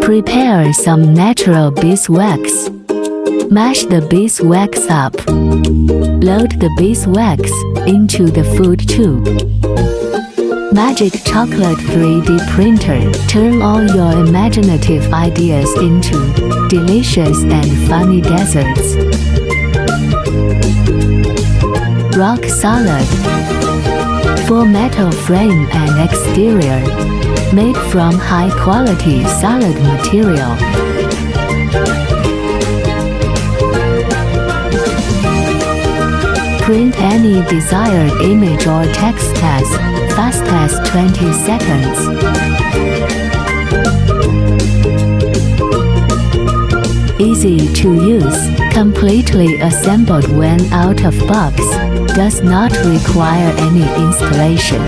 Prepare some natural beeswax. Mash the beeswax up. Load the beeswax into the food tube. Magic Chocolate 3D Printer. Turn all your imaginative ideas into delicious and funny desserts. Rock Solid. Full metal frame and exterior. Made from high-quality solid material. Print any desired image or text as fast as 20 seconds. Easy to use, completely assembled when out of box, does not require any installation.